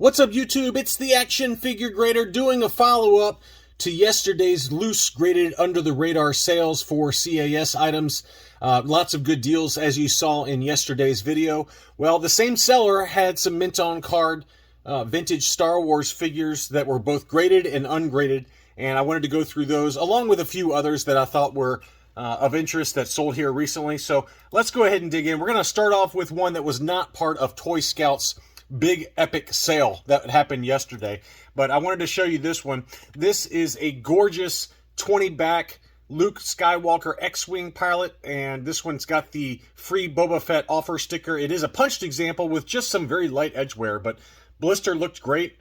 What's up, YouTube? It's the Action Figure Grader doing a follow-up to yesterday's loose graded under the radar sales for CAS items. Lots of good deals as you saw in yesterday's video. Well, the same seller had some mint on card vintage Star Wars figures that were both graded and ungraded, and I wanted to go through those along with a few others that I thought were of interest that sold here recently. So let's go ahead and dig in. We're going to start off with one that was not part of Toy Scout's big epic sale that happened yesterday, but I wanted to show you this one. This is a gorgeous 20 back Luke Skywalker X-Wing pilot, and this one's got the free Boba Fett offer sticker. It is a punched example with just some very light edge wear, but blister looked great.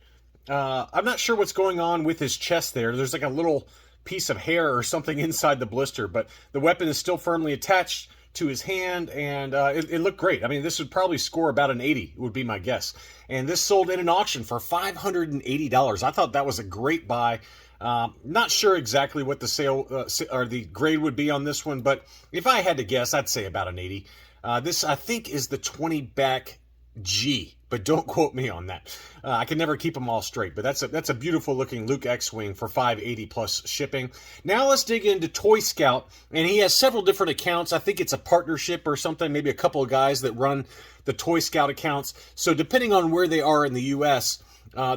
I'm not sure what's going on with his chest there. There's like a little piece of hair or something inside the blister, but the weapon is still firmly attached to his hand, and it looked great. I mean, this would probably score about an 80, would be my guess. And this sold in an auction for $580. I thought that was a great buy. Not sure exactly what the sale or the grade would be on this one, but if I had to guess, I'd say about an 80. This, I think, is the 20 back G, but don't quote me on that. I can never keep them all straight, but that's a beautiful looking Luke X-Wing for $580 plus shipping. Now let's dig into Toy Scout, and he has several different accounts. I think it's a partnership or something, maybe a couple of guys that run the Toy Scout accounts. So depending on where they are in the US,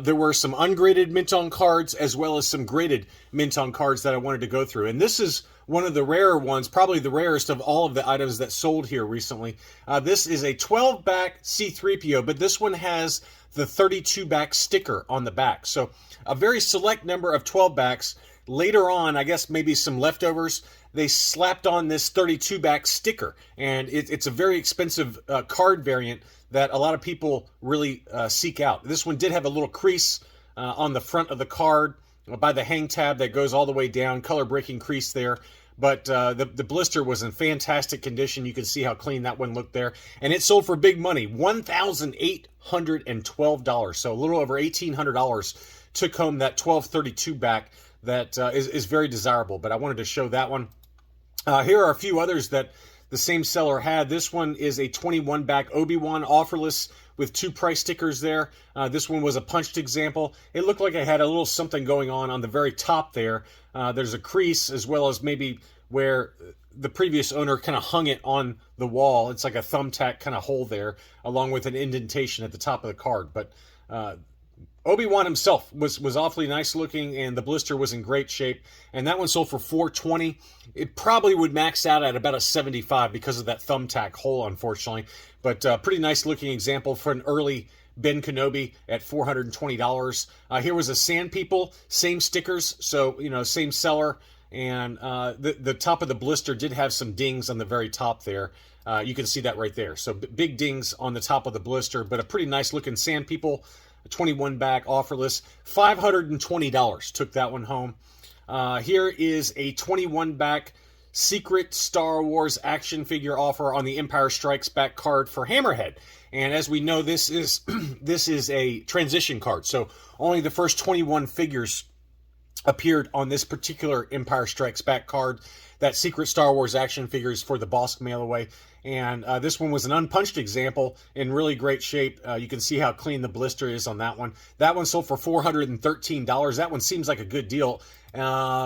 there were some ungraded mint on cards as well as some graded mint on cards that I wanted to go through. And this is one of the rarer ones, probably the rarest of all of the items that sold here recently. This is a 12 back C-3PO, but this one has the 32 back sticker on the back. So a very select number of 12 backs. Later on, I guess maybe some leftovers, they slapped on this 32 back sticker, and it's a very expensive card variant that a lot of people really seek out. This one did have a little crease on the front of the card by the hang tab that goes all the way down, color breaking crease there. But the blister was in fantastic condition. You can see how clean that one looked there. And it sold for big money, $1,812. So a little over $1,800 took home that 1232 back that is very desirable. But I wanted to show that one. Here are a few others that the same seller had. This one is a 21 back Obi-Wan offerless with two price stickers there. This one was a punched example. It looked like it had a little something going on the very top there. There's a crease as well as maybe where the previous owner kind of hung it on the wall. It's like a thumbtack kind of hole there, along with an indentation at the top of the card. But Obi-Wan himself was awfully nice looking, and the blister was in great shape, and that one sold for $420. It probably would max out at about a 75 because of that thumbtack hole, unfortunately, but pretty nice looking example for an early Ben Kenobi at $420. Here was a Sand People, same stickers, so same seller, and the top of the blister did have some dings on the very top there. You can see that right there, so big dings on the top of the blister, but a pretty nice looking Sand People. 21 back offerless, $520 took that one home. Here is a 21 back secret Star Wars action figure offer on the Empire Strikes Back card for Hammerhead. And as we know, this is this is a transition card, so only the first 21 figures appeared on this particular Empire Strikes Back card. That secret Star Wars action figure is for the Bosk mail away. And this one was an unpunched example in really great shape. You can see how clean the blister is on that one. That one sold for $413. That one seems like a good deal.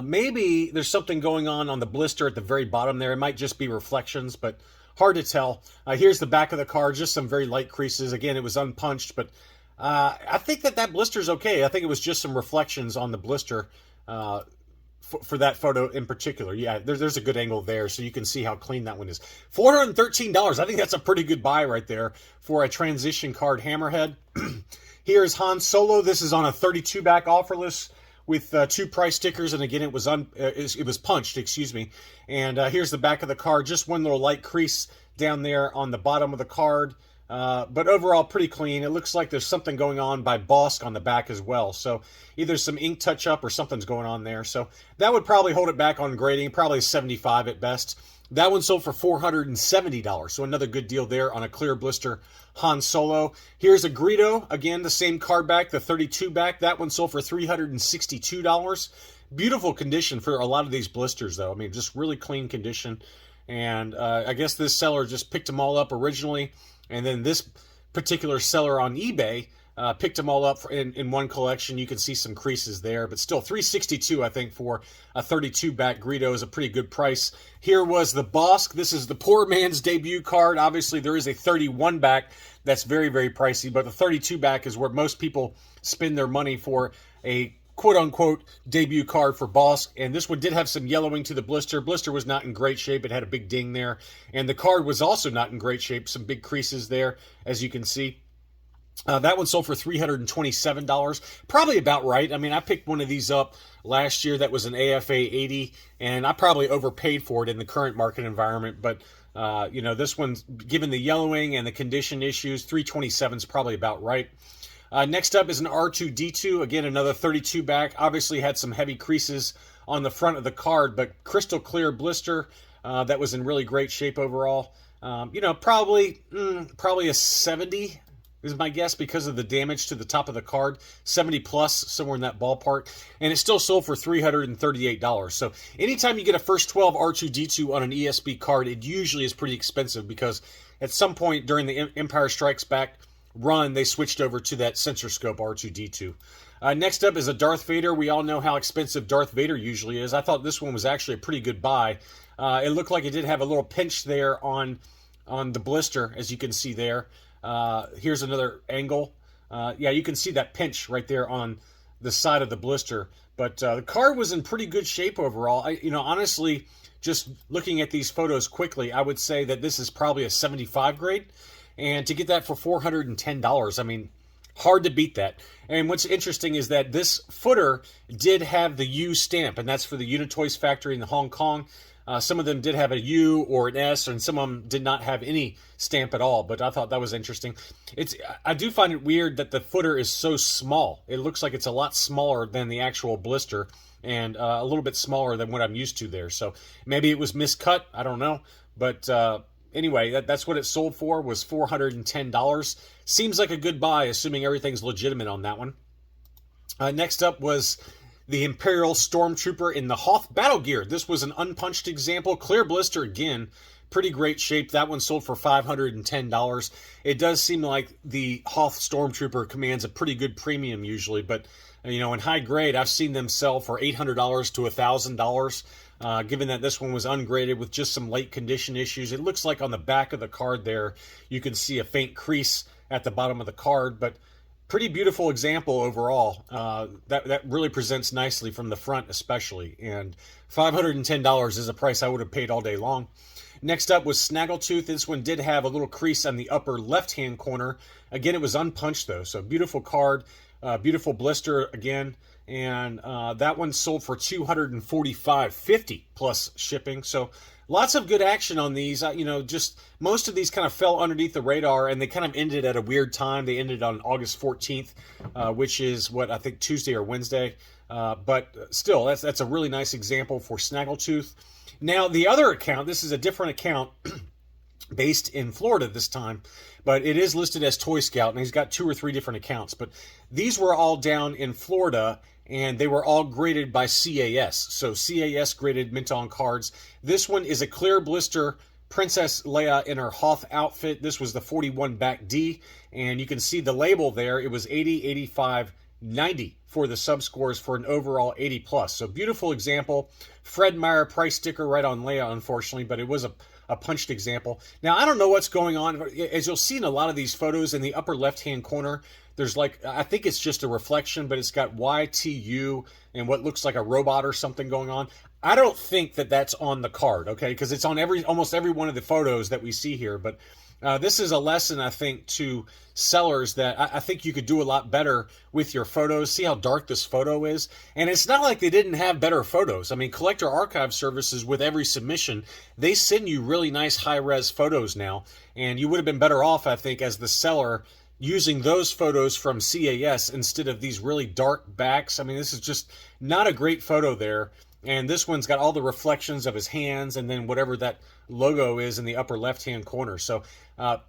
Maybe there's something going on the blister at the very bottom there. It might just be reflections, but hard to tell. Here's the back of the card, just some very light creases. Again, it was unpunched, but I think that blister's okay. I think it was just some reflections on the blister for that photo in particular. Yeah, there's a good angle there, so you can see how clean that one is. $413. I think that's a pretty good buy right there for a transition card Hammerhead. Here's Han Solo. This is on a 32 back offerless with two price stickers, and again, it was punched, excuse me. And here's the back of the card. Just one little light crease down there on the bottom of the card. But overall, pretty clean. It looks like there's something going on by Bosk on the back as well. So either some ink touch-up or something's going on there. So that would probably hold it back on grading, probably 75 at best. That one sold for $470. So another good deal there on a clear blister Han Solo. Here's a Greedo. Again, the same card back, the 32 back. That one sold for $362. Beautiful condition for a lot of these blisters, though. I mean, just really clean condition. And I guess this seller just picked them all up originally. And then this particular seller on eBay Picked them all up in one collection. You can see some creases there, but still $362, I think, for a 32 back Greedo is a pretty good price. Here was the Bosk. This is the poor man's debut card. Obviously, there is a 31 back that's very, very pricey, but the 32 back is where most people spend their money for a quote-unquote debut card for Bosk, and this one did have some yellowing to the blister. Blister was not in great shape. It had a big ding there, and the card was also not in great shape. Some big creases there, as you can see. That one sold for $327, probably about right. I mean, I picked one of these up last year that was an AFA 80, and I probably overpaid for it in the current market environment, but you know, this one's, given the yellowing and the condition issues, $327 is probably about right. Next up is an R2-D2, again, another 32 back. Obviously had some heavy creases on the front of the card, but crystal clear blister that was in really great shape overall. You know, probably a 70 is my guess because of the damage to the top of the card. 70 plus, somewhere in that ballpark. And it still sold for $338. So anytime you get a first 12 R2-D2 on an ESB card, it usually is pretty expensive because at some point during the Empire Strikes Back run, they switched over to that sensor scope R2-D2. Next up is a Darth Vader. We all know how expensive Darth Vader usually is. I thought this one was actually a pretty good buy. It looked like it did have a little pinch there on the blister, as you can see there. Here's another angle. Yeah, you can see that pinch right there on the side of the blister. But the card was in pretty good shape overall. You know, honestly, just looking at these photos quickly, I would say that this is probably a 75 grade. And to get that for $410, I mean, hard to beat that. And what's interesting is that this footer did have the U stamp, and that's for the Unitoys factory in Hong Kong. Some of them did have a U or an S, and some of them did not have any stamp at all, but I thought that was interesting. I do find it weird that the footer is so small. It looks like it's a lot smaller than the actual blister, and a little bit smaller than what I'm used to there. So maybe it was miscut, I don't know. But anyway, that's what it sold for, was $410. Seems like a good buy, assuming everything's legitimate on that one. Next up was the Imperial Stormtrooper in the Hoth Battle Gear. This was an unpunched example. Clear blister again. Pretty great shape. That one sold for $510. It does seem like the Hoth Stormtrooper commands a pretty good premium usually, but you know, in high grade, I've seen them sell for $800 to $1,000. Given that this one was ungraded with just some late condition issues, it looks like on the back of the card there, you can see a faint crease at the bottom of the card, but pretty beautiful example overall. That really presents nicely from the front especially, and $510 is a price I would have paid all day long. Next up was Snaggletooth. This one did have a little crease on the upper left-hand corner. Again, it was unpunched though, so beautiful card, beautiful blister again, and that one sold for $245.50 plus shipping. So lots of good action on these. You know, just most of these kind of fell underneath the radar, and they kind of ended at a weird time. They ended on August 14th, which is what I think Tuesday or Wednesday. But still, that's a really nice example for Snaggletooth. Now, the other account, this is a different account based in Florida this time, but it is listed as Toy Scout, and he's got 2 or 3 different accounts. But these were all down in Florida, and they were all graded by CAS. So CAS graded mint-on cards. This one is a clear blister Princess Leia in her Hoth outfit. This was the 41 back D, and you can see the label there. It was 80, 85, 90 for the subscores for an overall 80 plus. So beautiful example. Fred Meyer price sticker right on Leia, unfortunately, but it was a punched example. Now, I don't know what's going on. As you'll see in a lot of these photos, in the upper left-hand corner, there's like, I think it's just a reflection, but it's got YTU and what looks like a robot or something going on. I don't think that that's on the card, okay? Because it's on almost every one of the photos that we see here. But this is a lesson, I think, to sellers that I think you could do a lot better with your photos. See how dark this photo is? And it's not like they didn't have better photos. I mean, Collector Archive Services, with every submission, they send you really nice high-res photos now. And you would have been better off, I think, as the seller, using those photos from CAS instead of these really dark backs. I mean, this is just not a great photo there. And this one's got all the reflections of his hands and then whatever that logo is in the upper left-hand corner. So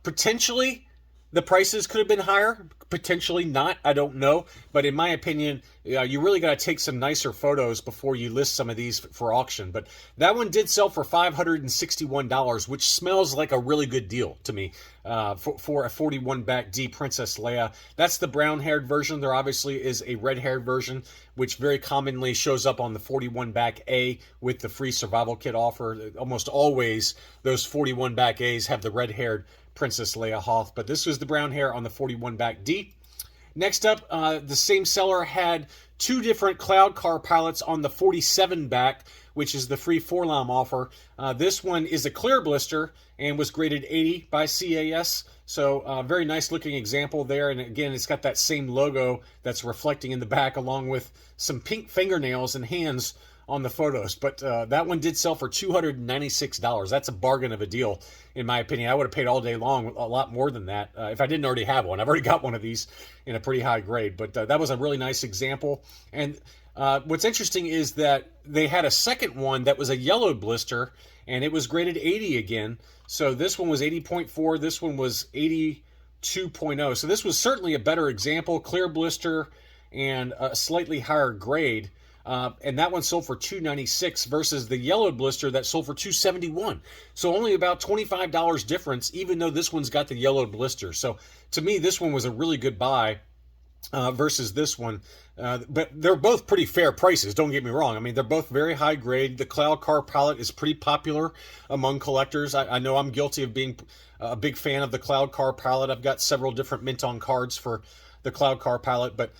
potentially The prices could have been higher, potentially not, I don't know. But in my opinion, you really got to take some nicer photos before you list some of these for auction. But that one did sell for $561, which smells like a really good deal to me for a 41 back D Princess Leia. That's the brown-haired version. There obviously is a red-haired version, which very commonly shows up on the 41 back A with the free survival kit offer. Almost always, those 41 back A's have the red-haired Princess Leia Hoth, but this was the brown hair on the 41 back D. Next up, the same seller had two different Cloud Car pilots on the 47 back, which is the free 4-lam offer. This one is a clear blister and was graded 80 by CAS. So very nice looking example there. And again, it's got that same logo that's reflecting in the back along with some pink fingernails and hands on the photos. But that one did sell for $296. That's a bargain of a deal, in my opinion. I would have paid all day long a lot more than that if I didn't already have one. I've already got one of these in a pretty high grade. But that was a really nice example. And what's interesting is that they had a second one that was a yellowed blister, and it was graded 80 again. So this one was 80.4. This one was 82.0. So this was certainly a better example, clear blister and a slightly higher grade. And that one sold for $296 versus the yellowed blister that sold for $271. So only about $25 difference, even though this one's got the yellowed blister. So to me, this one was a really good buy versus this one. But they're both pretty fair prices, don't get me wrong. I mean, they're both very high grade. The Cloud Car palette is pretty popular among collectors. I know I'm guilty of being a big fan of the Cloud Car palette. I've got several different mint on cards for the Cloud Car palette, but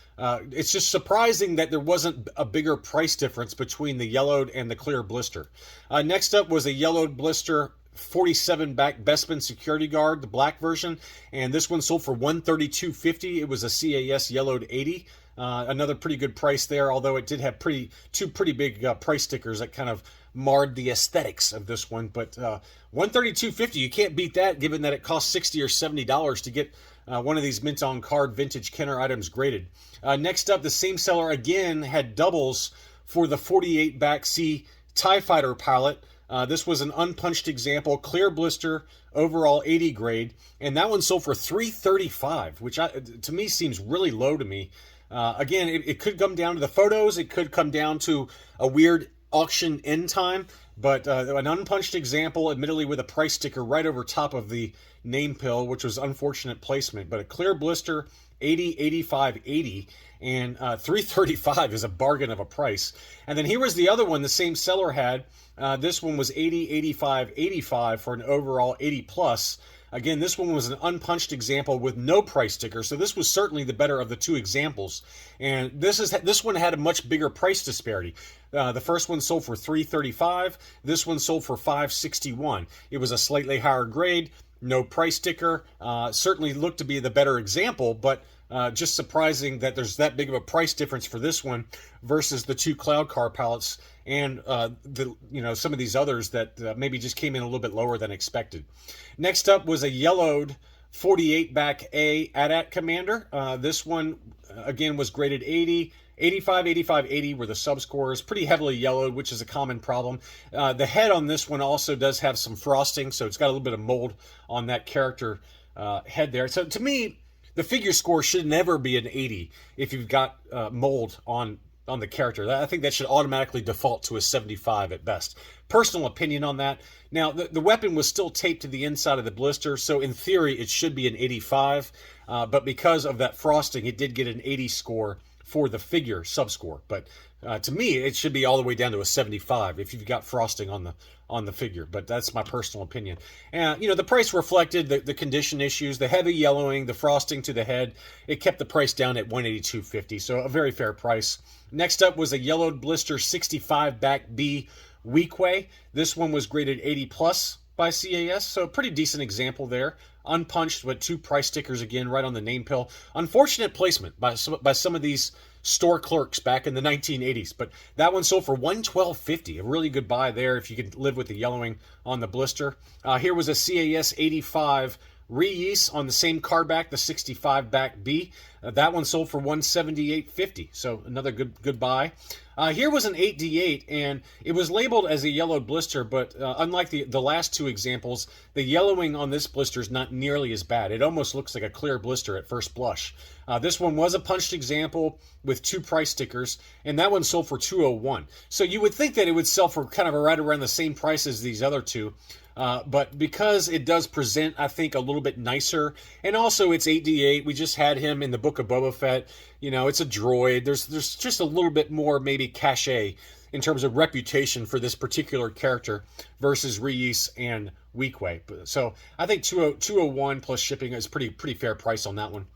it's just surprising that there wasn't a bigger price difference between the yellowed and the clear blister. Next up was a yellowed blister 47 back Bespin security guard, the black version, and this one sold for $132.50. It was a CAS yellowed 80. Another pretty good price there, although it did have two pretty big price stickers that kind of marred the aesthetics of this one. But $132.50, you can't beat that, given that it costs $60 or $70 to get one of these mint on card vintage Kenner items graded. Next up, the same seller again had doubles for the 48 back C TIE Fighter pilot. This was an unpunched example, clear blister, overall 80 grade, and that one sold for $335, which to me seems really low to me. Again, it could come down to the photos, it could come down to a weird auction end time, but an unpunched example, admittedly with a price sticker right over top of the name pill, which was unfortunate placement, but a clear blister, 80, 85, 80, and $335 is a bargain of a price. And then here was the other one the same seller had. This one was 80, 85, 85 for an overall 80 plus. Again, this one was an unpunched example with no price sticker, so this was certainly the better of the two examples. And this one had a much bigger price disparity. The first one sold for $335. This one sold for $561. It was a slightly higher grade, no price sticker. Certainly looked to be the better example, but just surprising that there's that big of a price difference for this one versus the two Cloud Car palettes and some of these others that maybe just came in a little bit lower than expected. Next up was a yellowed 48 back A AT-AT Commander. This one again was graded 80. 85, 85, 80 were the subscores, pretty heavily yellowed, which is a common problem. The head on this one also does have some frosting, so it's got a little bit of mold on that character head there. So to me, the figure score should never be an 80 if you've got mold on the character. I think that should automatically default to a 75 at best. Personal opinion on that. Now, the weapon was still taped to the inside of the blister, so in theory it should be an 85, but because of that frosting, it did get an 80 score for the figure subscore. But to me, it should be all the way down to a 75 if you've got frosting on the figure. But that's my personal opinion. And the price reflected the condition issues, the heavy yellowing, the frosting to the head. It kept the price down at $182.50, so a very fair price. Next up was a yellowed blister 65 back B Weequay. This one was graded 80 plus by CAS, so a pretty decent example there. Unpunched with two price stickers again right on the name pill. Unfortunate placement by some of these store clerks back in the 1980s, but that one sold for $112.50. A really good buy there if you can live with the yellowing on the blister. Here was a CAS 85 Reese on the same card back, the 65 back B. That one sold for $178.50, so another good buy. Here was an 8D8, and it was labeled as a yellowed blister, but unlike the last two examples, the yellowing on this blister is not nearly as bad. It almost looks like a clear blister at first blush. This one was a punched example with 2 price stickers, and that one sold for $201. So you would think that it would sell for kind of right around the same price as these other two. But because it does present, I think, a little bit nicer, and also it's 8D8, we just had him in the Book of Boba Fett. You know, it's a droid. There's just a little bit more maybe cachet in terms of reputation for this particular character versus Reese and Weequay. So I think 201 plus shipping is pretty fair price on that one.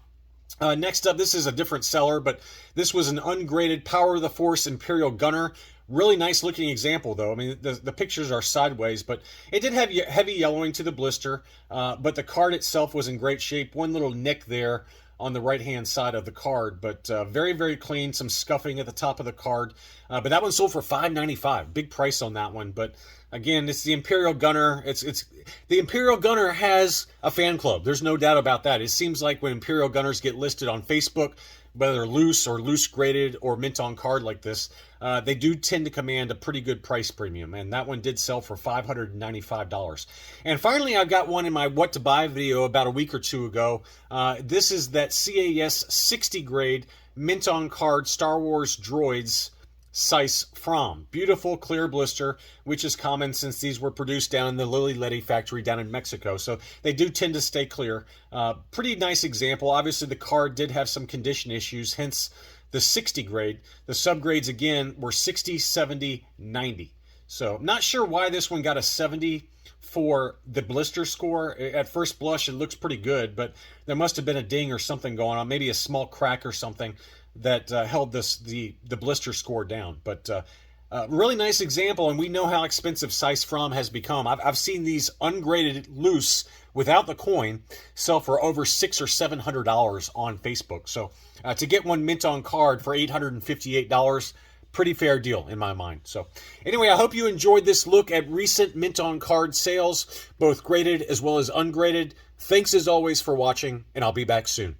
Next up, this is a different seller, but this was an ungraded Power of the Force Imperial Gunner. Really nice looking example, though. I mean, the pictures are sideways, but it did have heavy yellowing to the blister, but the card itself was in great shape. One little nick there on the right-hand side of the card, but very, very clean. Some scuffing at the top of the card, but that one sold for $5.95. Big price on that one, but again, it's the Imperial Gunner. It's the Imperial Gunner has a fan club. There's no doubt about that. It seems like when Imperial Gunners get listed on Facebook, whether loose or loose graded or mint on card like this, they do tend to command a pretty good price premium, and that one did sell for $595. And finally, I've got one in my What to Buy video about a week or two ago. This is that CAS 60 grade mint on card Star Wars droids Sice From. Beautiful clear blister, which is common since these were produced down in the Lily Letty factory down in Mexico. So they do tend to stay clear. Pretty nice example. Obviously, the card did have some condition issues, hence the 60 grade. The subgrades, again, were 60, 70, 90. So not sure why this one got a 70 for the blister score. At first blush, it looks pretty good, but there must have been a ding or something going on, maybe a small crack or something that held the blister score down. But really nice example, and we know how expensive Sice From has become. I've seen these ungraded loose without the coin sell for over $600 or $700 on Facebook. So to get one mint on card for $858, pretty fair deal in my mind. So anyway, I hope you enjoyed this look at recent mint on card sales, both graded as well as ungraded. Thanks as always for watching, and I'll be back soon.